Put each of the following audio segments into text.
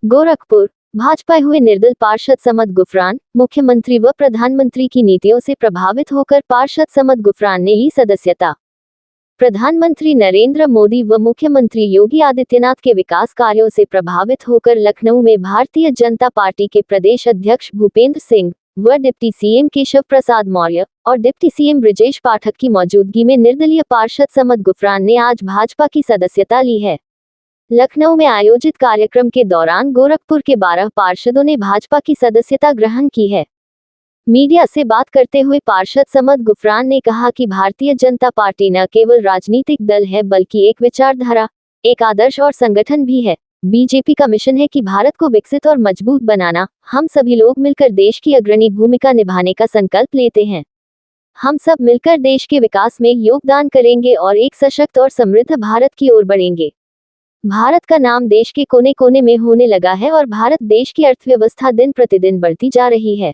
गोरखपुर भाजपा हुए निर्दल पार्षद समद गुफरान। मुख्यमंत्री व प्रधानमंत्री की नीतियों से प्रभावित होकर पार्षद समद गुफरान ने ली सदस्यता। प्रधानमंत्री नरेंद्र मोदी व मुख्यमंत्री योगी आदित्यनाथ के विकास कार्यों से प्रभावित होकर लखनऊ में भारतीय जनता पार्टी के प्रदेश अध्यक्ष भूपेंद्र सिंह व डिप्टी सीएम केशव प्रसाद मौर्य और डिप्टी सीएम ब्रजेश पाठक की मौजूदगी में निर्दलीय पार्षद समद गुफरान ने आज भाजपा की सदस्यता ली है। लखनऊ में आयोजित कार्यक्रम के दौरान गोरखपुर के 12 पार्षदों ने भाजपा की सदस्यता ग्रहण की है। मीडिया से बात करते हुए पार्षद समद गुफरान ने कहा कि भारतीय जनता पार्टी न केवल राजनीतिक दल है बल्कि एक विचारधारा, एक आदर्श और संगठन भी है। बीजेपी का मिशन है कि भारत को विकसित और मजबूत बनाना। हम सभी लोग मिलकर देश की अग्रणी भूमिका निभाने का संकल्प लेते हैं। हम सब मिलकर देश के विकास में योगदान करेंगे और एक सशक्त और समृद्ध भारत की ओर बढ़ेंगे। भारत का नाम देश के कोने कोने में होने लगा है और भारत देश की अर्थव्यवस्था दिन प्रतिदिन बढ़ती जा रही है।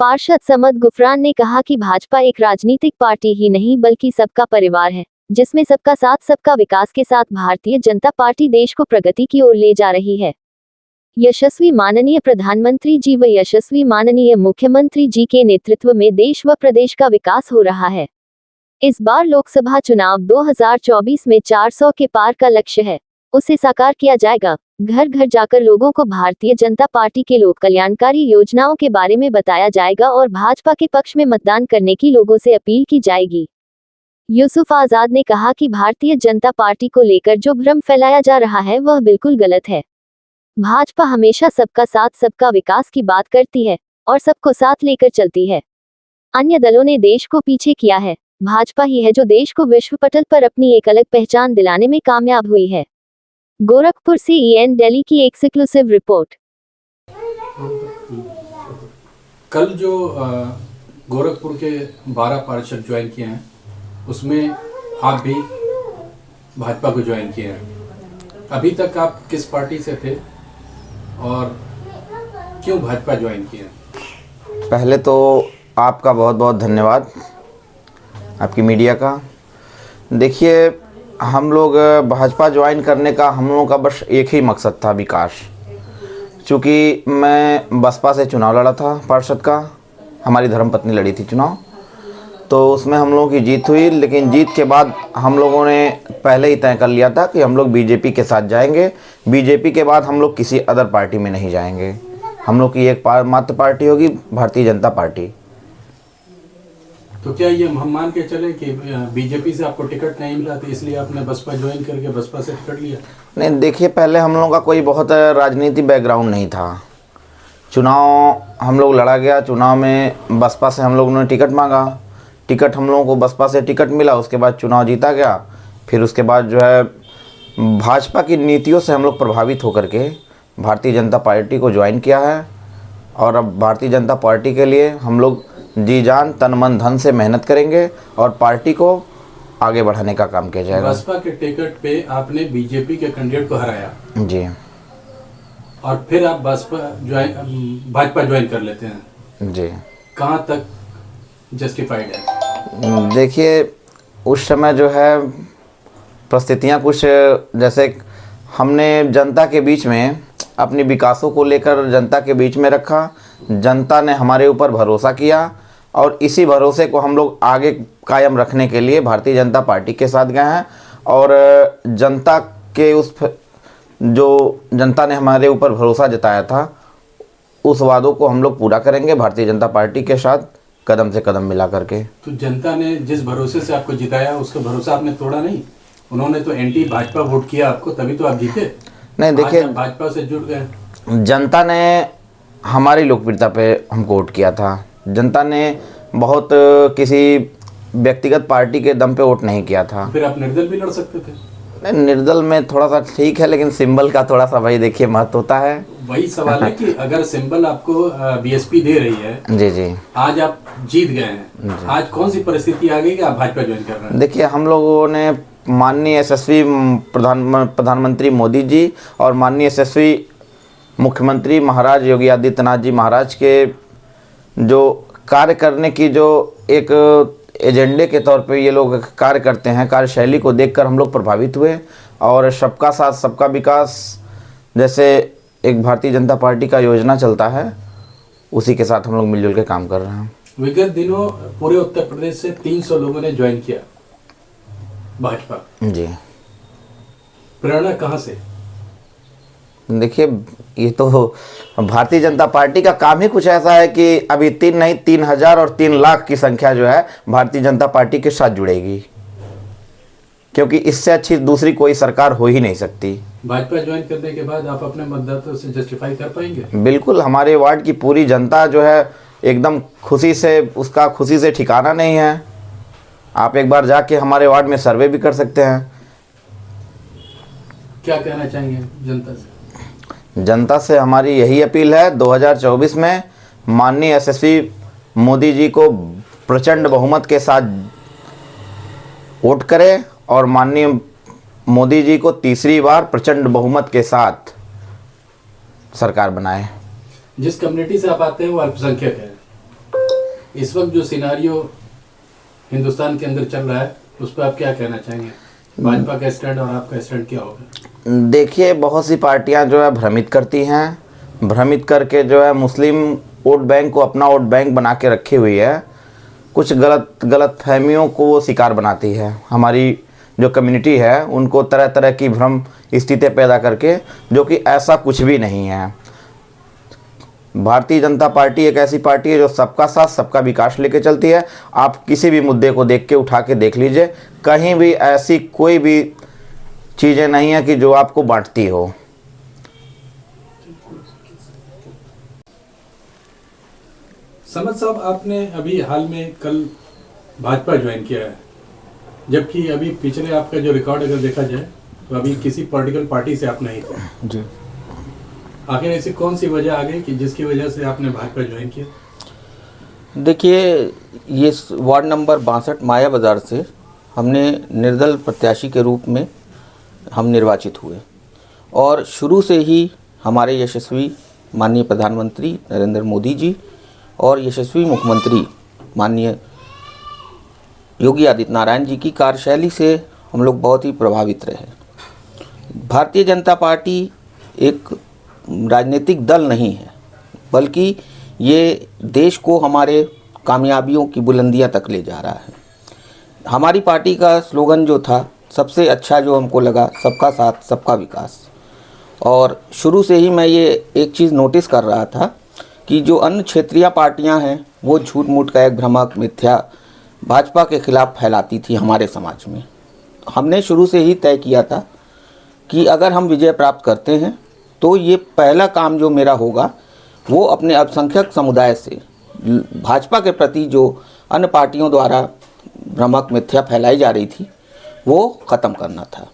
पार्षद समद गुफरान ने कहा कि भाजपा एक राजनीतिक पार्टी ही नहीं बल्कि सबका परिवार है, जिसमें सबका साथ सबका विकास के साथ भारतीय जनता पार्टी देश को प्रगति की ओर ले जा रही है। यशस्वी माननीय प्रधानमंत्री जी व यशस्वी माननीय मुख्यमंत्री जी के नेतृत्व में देश व प्रदेश का विकास हो रहा है। इस बार लोकसभा चुनाव 2024 में 400 के पार का लक्ष्य है, उसे साकार किया जाएगा। घर घर जाकर लोगों को भारतीय जनता पार्टी के लोक कल्याणकारी योजनाओं के बारे में बताया जाएगा और भाजपा के पक्ष में मतदान करने की लोगों से अपील की जाएगी। यूसुफ आजाद ने कहा कि भारतीय जनता पार्टी को लेकर जो भ्रम फैलाया जा रहा है वह बिल्कुल गलत है। भाजपा हमेशा सबका साथ सबका विकास की बात करती है और सबको साथ लेकर चलती है। अन्य दलों ने देश को पीछे किया है, भाजपा ही है जो देश को विश्व पटल पर अपनी एक अलग पहचान दिलाने में कामयाब हुई है। गोरखपुर से EN दिल्ली की एक्सक्लूसिव रिपोर्ट। कल जो गोरखपुर के 12 पार्षद ज्वाइन किए हैं उसमें आप भी भाजपा को ज्वाइन किए हैं। अभी तक आप किस पार्टी से थे और क्यों भाजपा ज्वाइन किए हैं? पहले तो आपका बहुत बहुत धन्यवाद, आपकी मीडिया का। देखिए, हम लोग भाजपा ज्वाइन करने का हम लोगों का बस एक ही मकसद था, विकास। चूँकि मैं बसपा से चुनाव लड़ा था पार्षद का, हमारी धर्मपत्नी लड़ी थी चुनाव, तो उसमें हम लोगों की जीत हुई। लेकिन जीत के बाद हम लोगों ने पहले ही तय कर लिया था कि हम लोग बीजेपी के साथ जाएंगे। बीजेपी के बाद हम लोग किसी अदर पार्टी में नहीं जाएंगे। हम लोग की एक मात्र पार्टी होगी, भारतीय जनता पार्टी। तो क्या ये हम मान के चले कि बीजेपी से आपको टिकट नहीं मिला तो इसलिए आपने बसपा ज्वाइन करके बसपा से टिकट लिया? नहीं, देखिए, पहले हम लोगों का कोई बहुत राजनीति बैकग्राउंड नहीं था। चुनाव हम लोग लड़ा गया, चुनाव में बसपा से हम लोगों ने टिकट मांगा, टिकट हम लोगों को बसपा से टिकट मिला, उसके बाद चुनाव जीता गया। फिर उसके बाद जो है भाजपा की नीतियों से हम लोग प्रभावित होकर के भारतीय जनता पार्टी को ज्वाइन किया है। और अब भारतीय जनता पार्टी के लिए हम लोग जी जान तन मन धन से मेहनत करेंगे और पार्टी को आगे बढ़ाने का काम किया जाएगा। बसपा के टिकट पे आपने बीजेपी के कैंडिडेट को हराया जी, और फिर आप भाजपा ज्वाइन कर लेते हैं जी। कहाँ तक जस्टिफाइड है? देखिए, उस समय जो है परिस्थितियाँ कुछ जैसे हमने जनता के बीच में अपनी विकासों को लेकर जनता के बीच में रखा। जनता ने हमारे ऊपर भरोसा किया और इसी भरोसे को हम लोग आगे कायम रखने के लिए भारतीय जनता पार्टी के साथ गए हैं। और जनता के जो जनता ने हमारे ऊपर भरोसा जताया था, उस वादों को हम लोग पूरा करेंगे भारतीय जनता पार्टी के साथ कदम से कदम मिला करके। तो जनता ने जिस भरोसे से आपको जिताया उसका भरोसा आपने तोड़ा नहीं? उन्होंने तो एंटी भाजपा वोट किया आपको, तभी तो आप जीते। नहीं, देखिए, भाजपा से जुड़ गए। जनता ने हमारी लोकप्रियता पे हमको वोट किया था। जनता ने बहुत किसी व्यक्तिगत पार्टी के दम पे वोट नहीं किया था। फिर आप निर्दल भी लड़ सकते थे। नहीं, निर्दल में थोड़ा सा ठीक है, लेकिन सिंबल का थोड़ा सा भाई देखिए महत्व होता है। वही सवाल है कि अगर सिंबल आपको बीएसपी दे रही है, जी जी, आज आप जीत गए हैं, आज कौन सी परिस्थिति आ गई कि आप भाजपा ज्वाइन कर रहे हैं? देखिए, हम लोगों ने माननीय यशस्वी प्रधानमंत्री मोदी जी और माननीय यशस्वी मुख्यमंत्री महाराज योगी आदित्यनाथ जी महाराज के जो कार्य करने की जो एक एजेंडे के तौर पे ये लोग कार्य करते हैं, कार्यशैली को देखकर हम लोग प्रभावित हुए। और सबका साथ सबका विकास, जैसे एक भारतीय जनता पार्टी का योजना चलता है, उसी के साथ हम लोग मिलजुल के काम कर रहे हैं। विगत दिनों पूरे उत्तर प्रदेश से 300 लोगों ने ज्वाइन किया भाजपा। जी, प्रेरणा कहाँ से? देखिए, ये तो भारतीय जनता पार्टी का काम ही कुछ ऐसा है कि अभी 3 नहीं 3000 और 3 लाख की संख्या जो है भारतीय जनता पार्टी के साथ जुड़ेगी, क्योंकि इससे अच्छी दूसरी कोई सरकार हो ही नहीं सकती। भाजपा ज्वाइन करने के बाद आप अपने मतदाताओं से जस्टिफाई कर पाएंगे? बिल्कुल, हमारे वार्ड की पूरी जनता जो है एकदम खुशी से, उसका खुशी से ठिकाना नहीं है। आप एक बार जाके हमारे वार्ड में सर्वे भी कर सकते हैं। क्या कहना चाहेंगे जनता से? जनता से हमारी यही अपील है, 2024 में माननीय यशस्वी मोदी जी को प्रचंड बहुमत के साथ वोट करें और माननीय मोदी जी को तीसरी बार प्रचंड बहुमत के साथ सरकार बनाए। जिस कम्युनिटी से आप आते हैं वो अल्पसंख्यक है। इस वक्त जो सिनारियो हिंदुस्तान के अंदर चल रहा है उस पर आप क्या कहना चाहेंगे? भाजपा का स्टैंड और आपका स्टैंड क्या होगा? देखिए, बहुत सी पार्टियां जो है भ्रमित करती हैं, भ्रमित करके जो है मुस्लिम वोट बैंक को अपना वोट बैंक बना के रखी हुई है। कुछ गलत फहमियों को वो शिकार बनाती है। हमारी जो कम्युनिटी है उनको तरह तरह की भ्रम स्थितियाँ पैदा करके, जो कि ऐसा कुछ भी नहीं है। भारतीय जनता पार्टी एक ऐसी पार्टी है जो सबका साथ सबका विकास लेके चलती है। आप किसी भी मुद्दे को देख के उठा के देख लीजिए, कहीं भी ऐसी कोई भी चीज़ें नहीं है कि जो आपको बांटती हो। समद साहब, आपने अभी हाल में कल भाजपा ज्वाइन किया है, जबकि अभी पिछले आपका जो रिकॉर्ड अगर देखा जाए तो अभी किसी पॉलिटिकल पार्टी से आप नहीं थे जी। आखिर ऐसी कौन सी वजह आ गई कि जिसकी वजह से आपने भाजपा ज्वाइन किया? देखिए, ये वार्ड नंबर 62 माया बाज़ार से हमने निर्दल प्रत्याशी के रूप में हम निर्वाचित हुए और शुरू से ही हमारे यशस्वी माननीय प्रधानमंत्री नरेंद्र मोदी जी और यशस्वी मुख्यमंत्री माननीय योगी आदित्यनारायण जी की कार्यशैली से हम लोग बहुत ही प्रभावित रहे। भारतीय जनता पार्टी एक राजनीतिक दल नहीं है, बल्कि ये देश को हमारे कामयाबियों की बुलंदियां तक ले जा रहा है। हमारी पार्टी का स्लोगन जो था, सबसे अच्छा जो हमको लगा, सबका साथ सबका विकास। और शुरू से ही मैं ये एक चीज़ नोटिस कर रहा था कि जो अन्य क्षेत्रीय पार्टियां हैं वो झूठ मूठ का एक भ्रामक मिथ्या भाजपा के खिलाफ फैलाती थी हमारे समाज में। हमने शुरू से ही तय किया था कि अगर हम विजय प्राप्त करते हैं तो ये पहला काम जो मेरा होगा वो अपने अल्पसंख्यक समुदाय से भाजपा के प्रति जो अन्य पार्टियों द्वारा भ्रामक मिथ्या फैलाई जा रही थी वो ख़त्म करना था।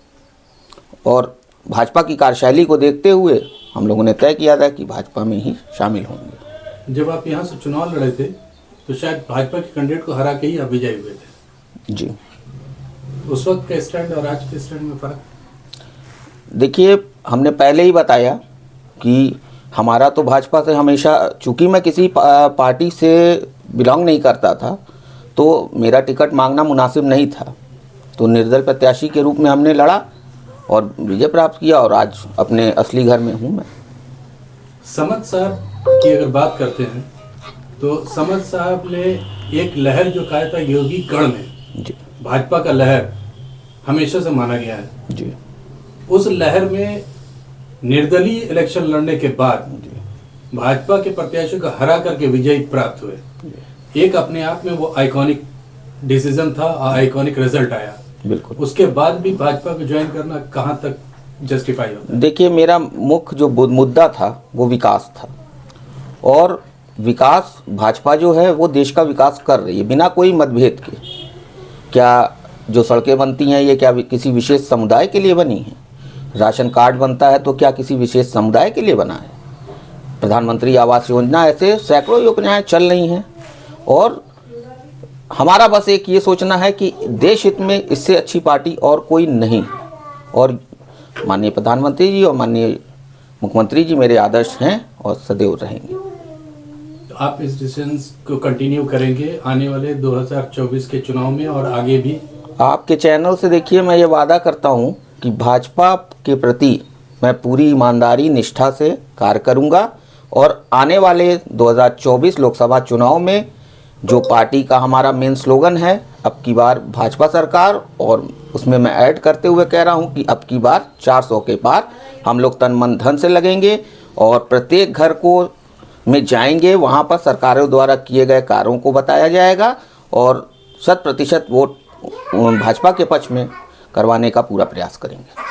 और भाजपा की कार्यशैली को देखते हुए हम लोगों ने तय किया था कि भाजपा में ही शामिल होंगे। जब आप यहाँ से चुनाव लड़े थे तो शायद भाजपा के कैंडिडेट को हरा के ही आप विजयी हुए थे। जी। उस वक्त का स्टैंड और आज के स्टैंड में फ़र्क? देखिए, हमने पहले ही बताया कि हमारा तो भाजपा से हमेशा, चूँकि मैं किसी पार्टी से बिलोंग नहीं करता था तो मेरा टिकट मांगना मुनासिब नहीं था, तो निर्दल प्रत्याशी के रूप में हमने लड़ा और विजय प्राप्त किया और आज अपने असली घर में हूँ मैं। समद साहब की अगर बात करते हैं तो समद साहब ने एक लहर जो कहा था योगी गढ़ में, जी भाजपा का लहर हमेशा से माना गया है। जी। उस लहर में निर्दलीय इलेक्शन लड़ने के बाद भाजपा के प्रत्याशियों को हरा करके विजयी प्राप्त हुए। एक अपने आप में वो आइकॉनिक डिसीजन था और आइकॉनिक रिजल्ट आया। बिल्कुल। उसके बाद भी भाजपा को ज्वाइन करना कहाँ तक जस्टिफाई होता है? देखिए, मेरा मुख्य जो मुद्दा था वो विकास था, और विकास भाजपा जो है वो देश का विकास कर रही है बिना कोई मतभेद के। क्या जो सड़कें बनती हैं ये क्या किसी विशेष समुदाय के लिए बनी हैं? राशन कार्ड बनता है तो क्या किसी विशेष समुदाय के लिए बना है? प्रधानमंत्री आवास योजना, ऐसे सैकड़ों योजनाएं चल रही हैं और हमारा बस एक ये सोचना है कि देश हित में इससे अच्छी पार्टी और कोई नहीं। और माननीय प्रधानमंत्री जी और माननीय मुख्यमंत्री जी मेरे आदर्श हैं और सदैव रहेंगे। तो आप इस डिसीजन को कंटिन्यू करेंगे आने वाले 2024 के चुनाव में और आगे भी? आपके चैनल से देखिए, मैं ये वादा करता हूँ कि भाजपा के प्रति मैं पूरी ईमानदारी निष्ठा से कार्य करूंगा और आने वाले 2024 लोकसभा चुनाव में जो पार्टी का हमारा मेन स्लोगन है, अब की बार भाजपा सरकार, और उसमें मैं ऐड करते हुए कह रहा हूं कि अब की बार 400 के पार हम लोग तन मन धन से लगेंगे और प्रत्येक घर को में जाएंगे, वहां पर सरकारों द्वारा किए गए कार्यों को बताया जाएगा और 100% वोट भाजपा के पक्ष में करवाने का पूरा प्रयास करेंगे।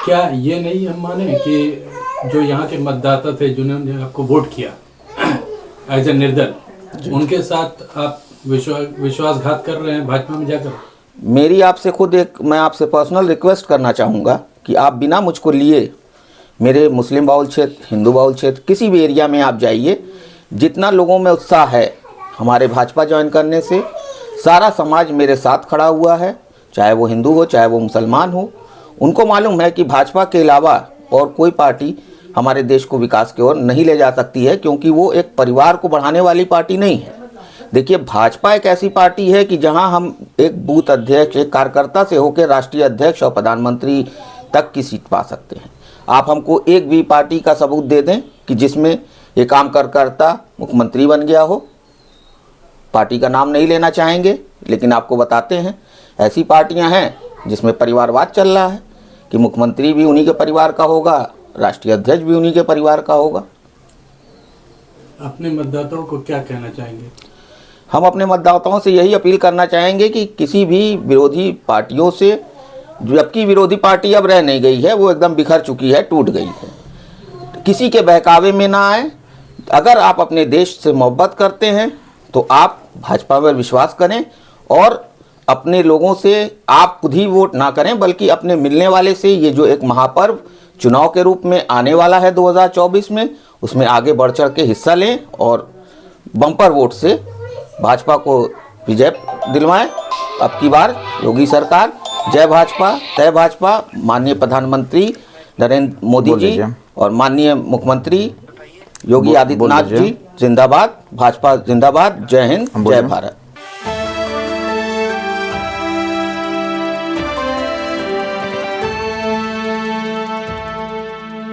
क्या ये नहीं हम माने कि जो यहाँ के मतदाता थे जिन्होंने आपको वोट किया एज ए निर्दल, उनके साथ आप विश्वासघात कर रहे हैं भाजपा में जाकर? मेरी आपसे खुद मैं आपसे पर्सनल रिक्वेस्ट करना चाहूँगा कि आप बिना मुझको लिए मेरे मुस्लिम बाहुल क्षेत्र, हिंदू बाहुल क्षेत्र, किसी भी एरिया में आप जाइए, जितना लोगों में उत्साह है हमारे भाजपा ज्वाइन करने से, सारा समाज मेरे साथ खड़ा हुआ है, चाहे वो हिंदू हो चाहे वो मुसलमान हो। उनको मालूम है कि भाजपा के अलावा और कोई पार्टी हमारे देश को विकास की ओर नहीं ले जा सकती है, क्योंकि वो एक परिवार को बढ़ाने वाली पार्टी नहीं है। देखिए, भाजपा एक ऐसी पार्टी है कि जहां हम एक बूथ अध्यक्ष, एक कार्यकर्ता से होकर राष्ट्रीय अध्यक्ष और प्रधानमंत्री तक की सीट पा सकते हैं। आप हमको एक भी पार्टी का सबूत दे दें कि जिसमें एक आम कार्यकर्ता मुख्यमंत्री बन गया हो। पार्टी का नाम नहीं लेना चाहेंगे, लेकिन आपको बताते हैं ऐसी पार्टियां हैं जिसमें परिवारवाद चल रहा है कि मुख्यमंत्री भी उन्हीं के परिवार का होगा, राष्ट्रीय अध्यक्ष भी उन्हीं के परिवार का होगा। अपने मतदाताओं को क्या कहना चाहेंगे? हम अपने मतदाताओं से यही अपील करना चाहेंगे कि किसी भी विरोधी पार्टियों से, जबकि विरोधी पार्टी अब रह नहीं गई है, वो एकदम बिखर चुकी है, टूट गई है, किसी के बहकावे में ना आए। अगर आप अपने देश से मोहब्बत करते हैं तो आप भाजपा पर विश्वास करें और अपने लोगों से आप खुद ही वोट ना करें, बल्कि अपने मिलने वाले से, ये जो एक महापर्व चुनाव के रूप में आने वाला है 2024 में, उसमें आगे बढ़ चढ़ के हिस्सा लें और बम्पर वोट से भाजपा को विजय दिलवाएं। अब की बार योगी सरकार, जय भाजपा, तय भाजपा। माननीय प्रधानमंत्री नरेंद्र मोदी जी और माननीय मुख्यमंत्री योगी आदित्यनाथ जी जिंदाबाद, भाजपा जिंदाबाद। जय हिंद, जय भारत।